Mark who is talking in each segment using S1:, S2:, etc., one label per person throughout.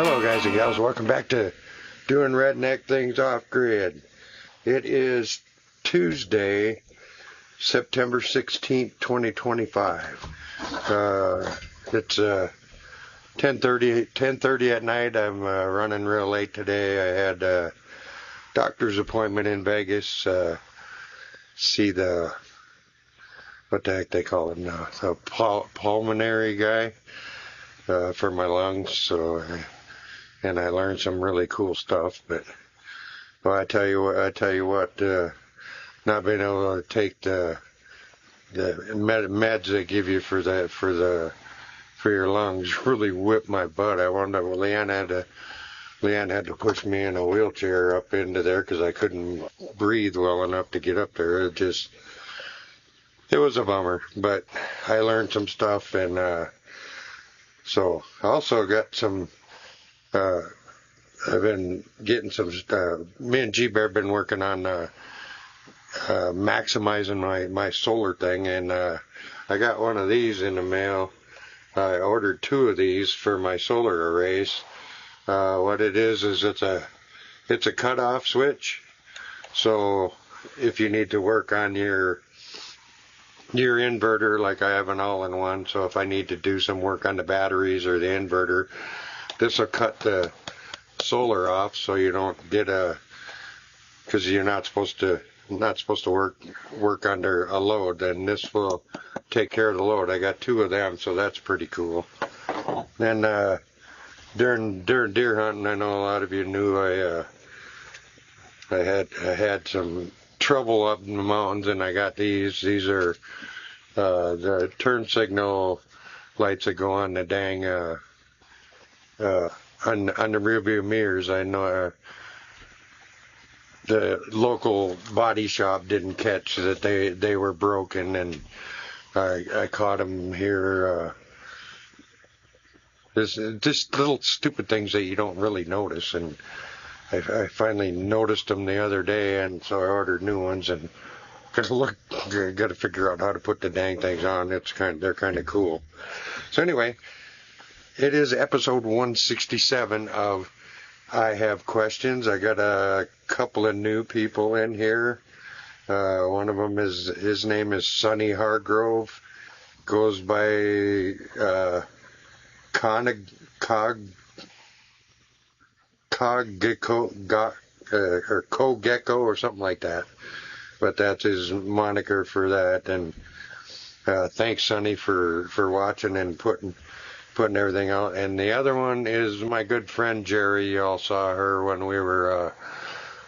S1: Hello guys and gals, welcome back to Doing Redneck Things Off Grid. It is Tuesday, September 16th, 2025. It's 10:30 at night. I'm running real late today. I had a doctor's appointment in Vegas. See the, what the heck they call him now, the pulmonary guy for my lungs. And I learned some really cool stuff, but well, I tell you what, not being able to take the meds they give you for your lungs really whipped my butt. I wound up, Leanne had to push me in a wheelchair up into there because I couldn't breathe well enough to get up there. It was a bummer, but I learned some stuff, and so I also got some. I've been getting some. Me and G-Bear have been working on maximizing my solar thing, and I got one of these in the mail. I ordered 2 of these for my solar arrays. What it is it's a cutoff switch. So if you need to work on your inverter, like I have an all-in-one, so if I need to do some work on the batteries or the inverter, this will cut the solar off, so you don't get because you're not supposed to work under a load. Then this will take care of the load. I got 2 of them, so that's pretty cool. Then during deer hunting, I know a lot of you knew I had some trouble up in the mountains, and I got these. These are the turn signal lights that go on the dang on the rearview mirrors. I know the local body shop didn't catch that they were broken, and I caught them here. Just little stupid things that you don't really notice, and I finally noticed them the other day, and so I ordered new ones, and got to figure out how to put the dang things on. They're kind of cool. So anyway. It is episode 167 of I Have Questions. I got a couple of new people in here. One of them his name is Sonny Hargrove. Goes by Kogecko or something like that. But that's his moniker for that. And thanks, Sonny, for watching and putting everything out. And the other one is my good friend Jerry. You all saw her when we were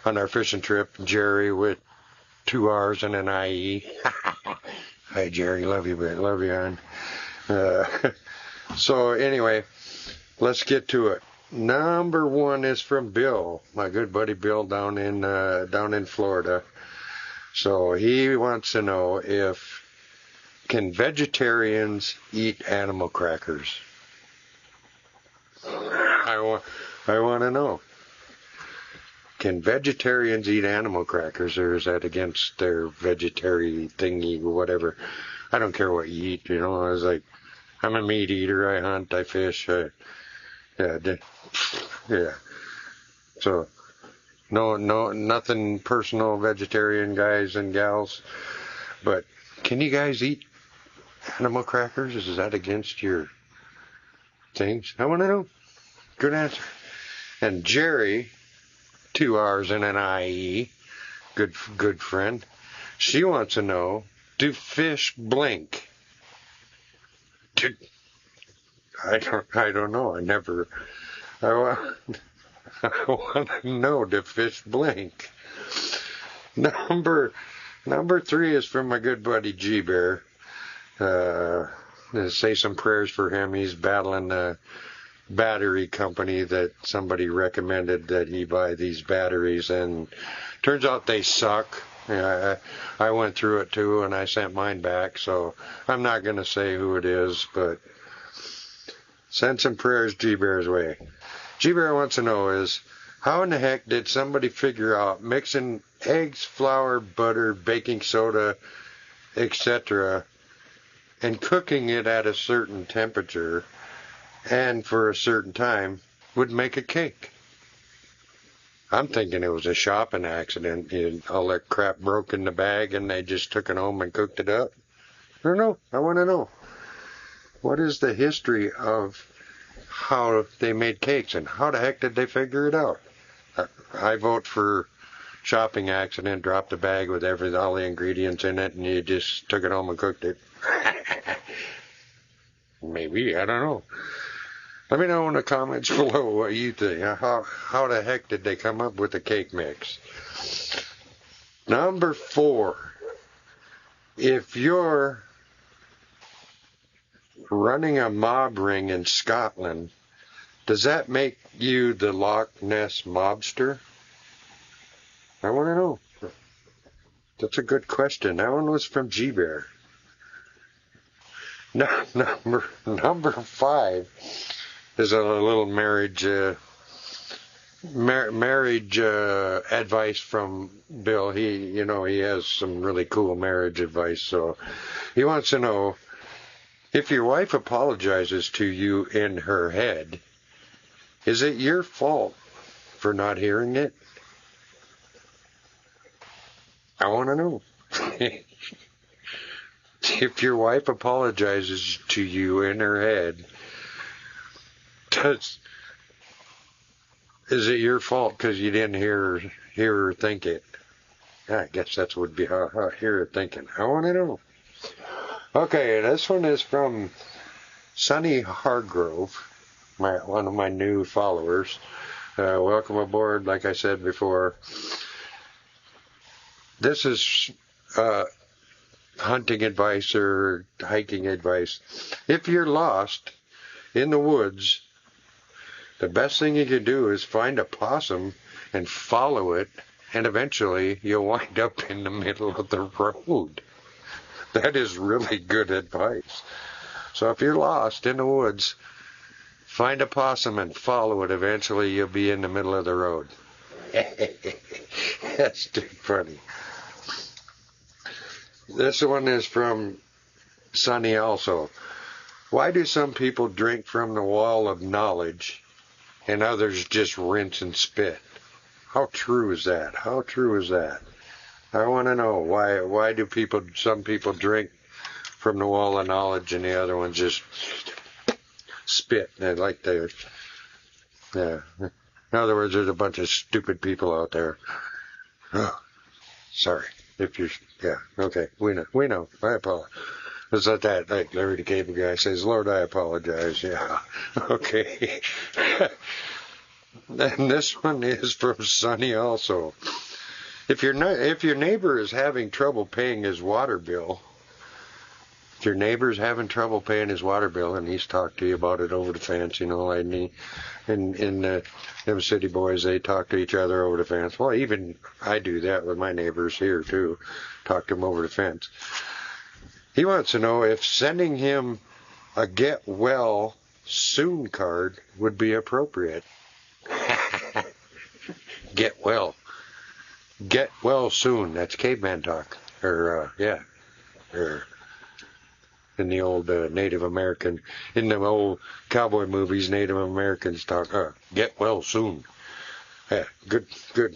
S1: on our fishing trip. Jerry with 2 R's and an IE. Hi Jerry, love you, hon. So anyway, let's get to it. Number 1 is from Bill, my good buddy Bill down in Florida. So he wants to know can vegetarians eat animal crackers? I want to know. Can vegetarians eat animal crackers, or is that against their vegetarian thingy, whatever? I don't care what you eat, I was like, I'm a meat eater. I hunt, I fish. Yeah. So, no, nothing personal, vegetarian guys and gals. But can you guys eat animal crackers? Is that against your things? I want to know. Good answer. And Jerry, 2 R's and an IE, good friend. She wants to know, do fish blink? I don't know. I want to know, do fish blink? Number 3 is from my good buddy G-Bear. Say some prayers for him. He's battling the battery company that somebody recommended that he buy these batteries, and turns out they suck. I went through it too, and I sent mine back, so I'm not going to say who it is, but send some prayers G-Bear's way. G-Bear wants to know is, how in the heck did somebody figure out mixing eggs, flour, butter, baking soda, etc., and cooking it at a certain temperature and for a certain time would make a cake? I'm thinking it was a shopping accident. All that crap broke in the bag and they just took it home and cooked it up. I don't know. I want to know. What is the history of how they made cakes and how the heck did they figure it out? I vote for shopping accident, dropped the bag with all the ingredients in it and you just took it home and cooked it. Maybe, I don't know. Let me know in the comments below what you think. How the heck did they come up with the cake mix? Number 4. If you're running a mob ring in Scotland, does that make you the Loch Ness mobster? I want to know. That's a good question. That one was from G-Bear. Number 5 is a little marriage advice from Bill. He has some really cool marriage advice. So he wants to know, if your wife apologizes to you in her head, is it your fault for not hearing it? I want to know. If your wife apologizes to you in her head, is it your fault because you didn't hear her think it? I guess that would be how hear her thinking. I want to know. Okay, this one is from Sonny Hargrove, one of my new followers. Welcome aboard, like I said before. This is hunting advice or hiking advice. If you're lost in the woods, the best thing you can do is find a possum and follow it, and eventually you'll wind up in the middle of the road. That is really good advice. So if you're lost in the woods, find a possum and follow it. Eventually you'll be in the middle of the road. That's too funny. This one is from Sonny also. Why do some people drink from the wall of knowledge and others just rinse and spit? How true is that? How true is that? I want to know why do some people drink from the wall of knowledge and the other ones just spit? They like to, yeah. In other words, there's a bunch of stupid people out there. Oh, sorry. Okay, we know. I apologize. It's not that, like Larry the Cable Guy says, Lord, I apologize. Yeah, okay. And this one is from Sonny also. If your neighbor is having trouble paying his water bill, and he's talked to you about it over the fence, and them city boys, they talk to each other over the fence. Well, even I do that with my neighbors here too, talk to them over the fence. He wants to know if sending him a get well soon card would be appropriate. Get well soon. That's caveman talk. In the old Native American, in the old cowboy movies, Native Americans talk, get well soon. Yeah, good. I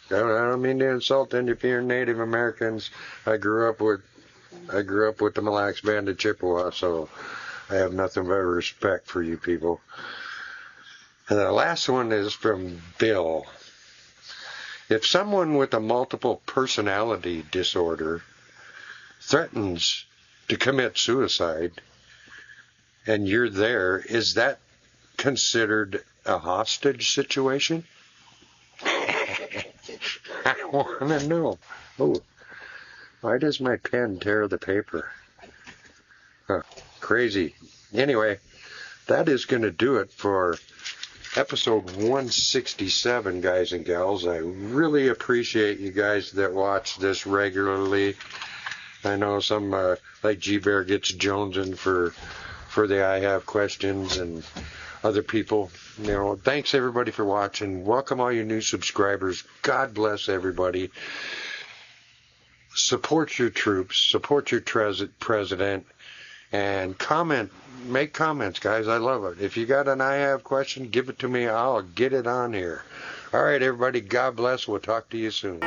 S1: don't mean to insult any of your Native Americans. I grew up with the Mille Lacs Band of Chippewa, so I have nothing but respect for you people. And the last one is from Bill. If someone with a multiple personality disorder threatens to commit suicide and you're there, is that considered a hostage situation? I want to know. Oh, why does my pen tear the paper? Crazy. Anyway, that is going to do it for episode 167, guys and gals. I really appreciate you guys that watch this regularly. I know some, like G-Bear gets jonesing for the I Have Questions, and other people. Thanks everybody for watching. Welcome all you new subscribers. God bless everybody. Support your troops. Support your president. And comment make comments, guys. I love it. If you got an I have question, give it to me. I'll get it on here. All right, everybody. God bless. We'll talk to you soon.